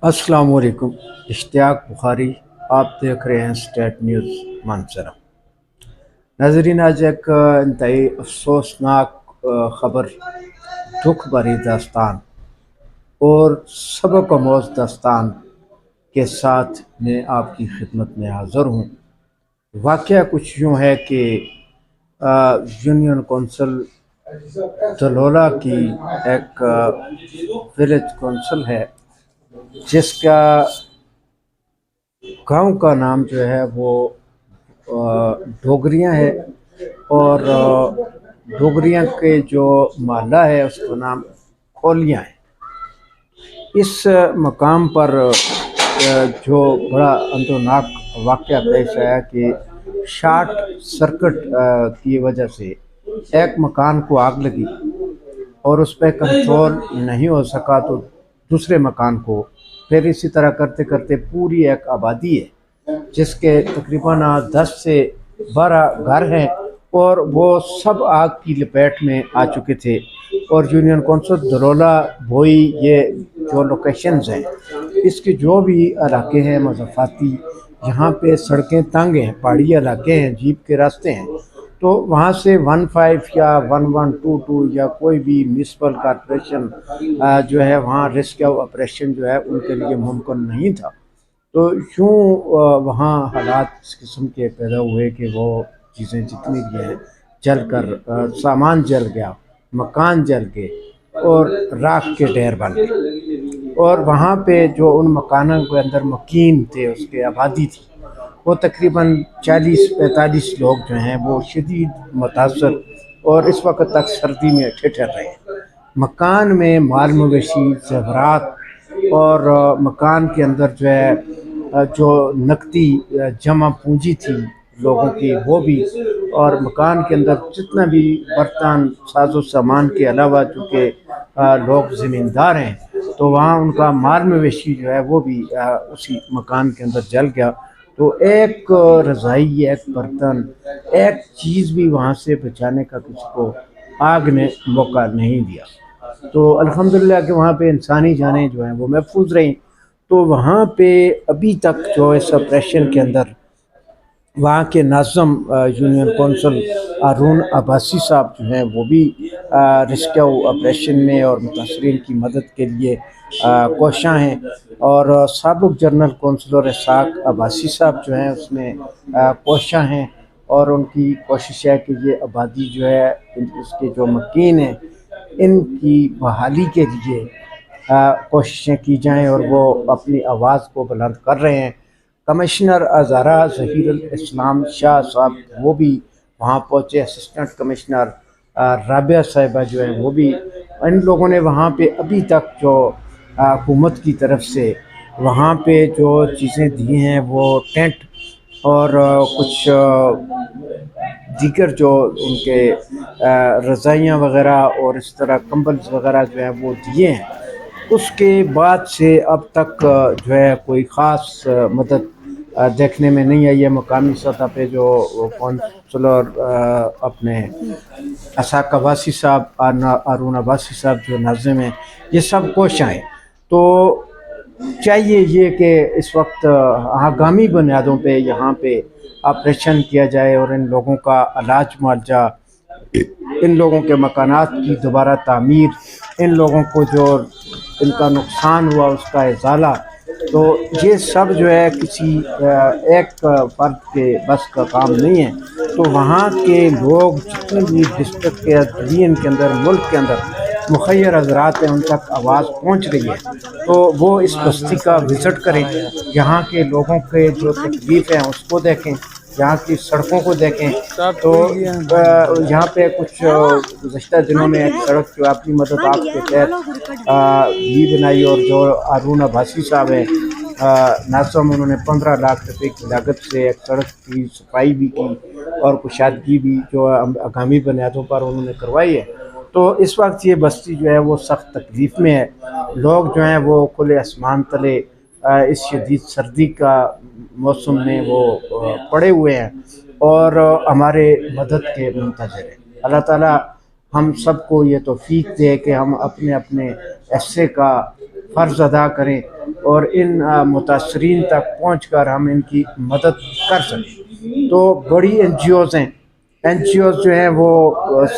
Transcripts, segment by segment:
السلام علیکم۔ اشتیاق بخاری، آپ دیکھ رہے ہیں اسٹیٹ نیوز مانسرا۔ ناظرین، آج ایک انتہائی افسوسناک خبر، دکھ بھری داستان اور سبق آموز داستان کے ساتھ میں آپ کی خدمت میں حاضر ہوں۔ واقعہ کچھ یوں ہے کہ یونین کونسل دلولہ کی ایک ولیج کونسل ہے جس کا گاؤں کا نام جو ہے وہ ڈوگریاں ہے، اور ڈوگریاں کے جو محلہ ہے اس کا نام کھولیاں ہے۔ اس مقام پر جو بڑا اندوناک واقعہ پیش آیا کہ شارٹ سرکٹ کی وجہ سے ایک مکان کو آگ لگی اور اس پہ کنٹرول نہیں ہو سکا تو دوسرے مکان کو، پھر اسی طرح کرتے کرتے پوری ایک آبادی ہے جس کے تقریباً 10 سے 12 گھر ہیں، اور وہ سب آگ کی لپیٹ میں آ چکے تھے۔ اور یونین کونسل دلولہ بھوئی، یہ جو لوکیشنز ہیں، اس کے جو بھی علاقے ہیں مضافاتی، یہاں پہ سڑکیں تنگ ہیں، پہاڑی علاقے ہیں، جیپ کے راستے ہیں، تو وہاں سے 15 یا 1122 یا کوئی بھی میونسپل کارپوریشن جو ہے وہاں ریسکیو آپریشن جو ہے ان کے لیے ممکن نہیں تھا۔ تو یوں وہاں حالات اس قسم کے پیدا ہوئے کہ وہ چیزیں جتنی بھی ہیں جل کر سامان جل گیا، مکان جل گئے اور راکھ کے ڈھیر بن گئے۔ اور وہاں پہ جو ان مکانوں کے اندر مکین تھے، اس کے آبادی تھی، وہ تقریباً 40-45 لوگ جو ہیں وہ شدید متاثر اور اس وقت تک سردی میں ٹھٹر رہے ہیں۔ مکان میں مال مویشی، زیورات اور مکان کے اندر جو ہے جو نقدی جمع پونجی تھی لوگوں کی وہ بھی، اور مکان کے اندر جتنا بھی برتن ساز و سامان کے علاوہ، چونکہ لوگ زمیندار ہیں تو وہاں ان کا مال مویشی جو ہے وہ بھی اسی مکان کے اندر جل گیا۔ تو ایک رضائی، ایک برتن، ایک چیز بھی وہاں سے بچانے کا کسی کو آگ نے موقع نہیں دیا۔ تو الحمدللہ کہ وہاں پہ انسانی جانیں جو ہیں وہ محفوظ رہیں۔ تو وہاں پہ ابھی تک جو اس آپریشن کے اندر وہاں کے ناظم یونین کونسل ہارون عباسی صاحب جو ہیں وہ بھی ریسکیو آپریشن میں اور متاثرین کی مدد کے لیے کوشاں ہیں، اور سابق جنرل کونسلر اسحاق عباسی صاحب جو ہیں اس میں کوشاں ہیں، اور ان کی کوشش ہے کہ یہ آبادی جو ہے اس کے جو مکین ہیں ان کی بحالی کے لیے کوششیں کی جائیں، اور وہ اپنی آواز کو بلند کر رہے ہیں۔ کمشنر ہزارہ ظہیر الاسلام شاہ صاحب وہ بھی وہاں پہنچے، اسسٹنٹ کمشنر رابعہ صاحبہ جو ہیں وہ بھی، ان لوگوں نے وہاں پہ ابھی تک جو حکومت کی طرف سے وہاں پہ جو چیزیں دی ہیں وہ ٹینٹ اور کچھ دیگر جو ان کے رضائیاں وغیرہ اور اس طرح کمبلز وغیرہ جو ہیں وہ دیے ہیں۔ اس کے بعد سے اب تک جو ہے کوئی خاص مدد دیکھنے میں نہیں آئی ہے۔ مقامی سطح پہ جو کونسلر اپنے اسحاق عباسی صاحب، ہارون عباسی صاحب جو ناظم ہیں، یہ سب کوشاں ہیں۔ تو چاہیے یہ کہ اس وقت آگامی بنیادوں پہ یہاں پہ آپریشن کیا جائے اور ان لوگوں کا علاج معالجہ، ان لوگوں کے مکانات کی دوبارہ تعمیر، ان لوگوں کو جو ان کا نقصان ہوا اس کا ازالہ، تو یہ سب جو ہے کسی ایک فرد کے بس کا کام نہیں ہے۔ تو وہاں کے لوگ جتنے بھی ڈسٹرکٹ کے ڈویژن کے اندر، ملک کے اندر مخیر حضرات ہیں، ان تک آواز پہنچ رہی ہے، تو وہ اس بستی کا وزٹ کریں، یہاں کے لوگوں کے جو تکلیف ہیں اس کو دیکھیں، یہاں کی سڑکوں کو دیکھیں۔ تو یہاں پہ کچھ گزشتہ دنوں میں ایک سڑک جو اپنی مدد آپ کے تحت بھی بنائی، اور جو ہارون عباسی صاحب ہیں ناظم، انہوں نے 15 لاکھ روپے کی لاگت سے ایک سڑک کی صفائی بھی کی اور کشادگی بھی جو آگامی بنیادوں پر انہوں نے کروائی ہے۔ تو اس وقت یہ بستی جو ہے وہ سخت تکلیف میں ہے، لوگ جو ہیں وہ کھلے آسمان تلے اس شدید سردی کا موسم میں وہ پڑے ہوئے ہیں اور ہمارے مدد کے منتظر ہیں۔ اللہ تعالیٰ ہم سب کو یہ توفیق دے کہ ہم اپنے اپنے حصے کا فرض ادا کریں اور ان متاثرین تک پہنچ کر ہم ان کی مدد کر سکیں۔ تو بڑی این جی اوز ہیں، این جی اوز جو ہیں وہ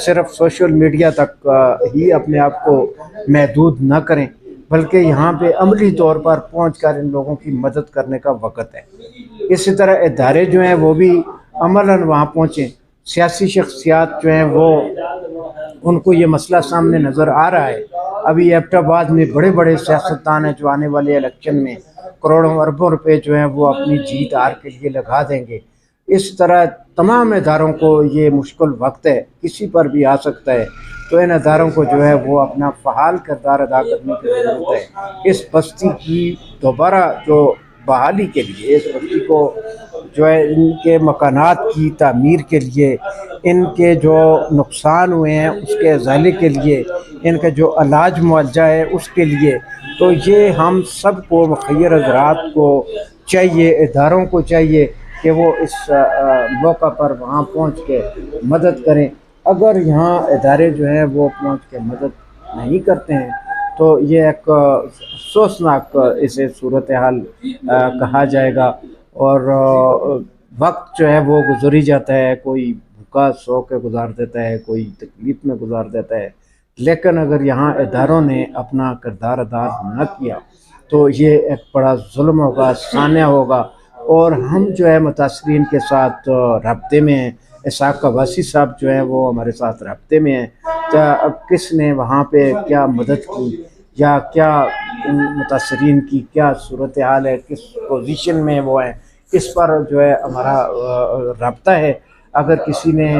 صرف سوشل میڈیا تک ہی اپنے آپ کو محدود نہ کریں، بلکہ یہاں پہ عملی طور پر پہنچ کر ان لوگوں کی مدد کرنے کا وقت ہے۔ اسی طرح ادارے جو ہیں وہ بھی عملاً وہاں پہنچیں، سیاسی شخصیات جو ہیں وہ ان کو یہ مسئلہ سامنے نظر آ رہا ہے۔ ابھی ایبٹ آباد میں بڑے بڑے سیاستدان ہیں جو آنے والے الیکشن میں کروڑوں اربوں روپے جو ہیں وہ اپنی جیت ہار کے لیے لگا دیں گے۔ اس طرح تمام اداروں کو یہ مشکل وقت ہے، کسی پر بھی آ سکتا ہے، تو ان اداروں کو جو ہے وہ اپنا فعال کردار ادا کرنے کی ضرورت ہے۔ اس بستی کی دوبارہ جو بحالی کے لیے، اس بستی کو جو ہے ان کے مکانات کی تعمیر کے لیے، ان کے جو نقصان ہوئے ہیں اس کے ازالے کے لیے، ان کا جو علاج معالجہ ہے اس کے لیے، تو یہ ہم سب کو مخیر حضرات کو چاہیے، اداروں کو چاہیے کہ وہ اس موقع پر وہاں پہنچ کے مدد کریں۔ اگر یہاں ادارے جو ہیں وہ پہنچ کے مدد نہیں کرتے ہیں تو یہ ایک افسوسناک اسے صورتحال کہا جائے گا، اور وقت جو ہے وہ گزر ہی جاتا ہے، کوئی بھوکا سو کے گزار دیتا ہے، کوئی تکلیف میں گزار دیتا ہے، لیکن اگر یہاں اداروں نے اپنا کردار ادا نہ کیا تو یہ ایک بڑا ظلم ہوگا، سانحہ ہوگا، اور ہم جو ہے متاثرین کے ساتھ رابطے میں ہیں۔ اسحاق عباسی صاحب جو ہیں وہ ہمارے ساتھ رابطے میں ہیں، اب کس نے وہاں پہ کیا مدد کی یا کیا متاثرین کی کیا صورتحال ہے، کس پوزیشن میں وہ ہیں، اس پر جو ہے ہمارا رابطہ ہے۔ اگر کسی نے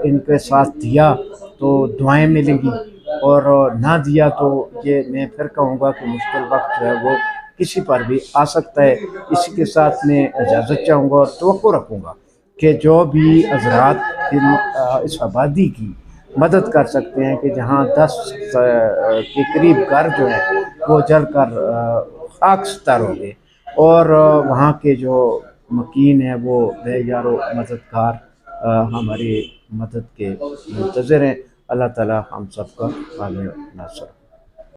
ان کے ساتھ دیا تو دعائیں ملیں گی، اور نہ دیا تو یہ میں پھر کہوں گا کہ مشکل وقت جو ہے وہ کسی پر بھی آ سکتا ہے۔ اسی کے ساتھ میں اجازت چاہوں گا اور توقع رکھوں گا کہ جو بھی حضرات اس آبادی کی مدد کر سکتے ہیں، کہ جہاں 10 کے قریب گھر جو ہیں وہ جل کر خاکستر ہو گئے، اور وہاں کے جو مکین ہیں وہ بے یار و مددگار ہماری مدد کے منتظر ہیں۔ اللہ تعالی ہم سب کا حامی و ناصر۔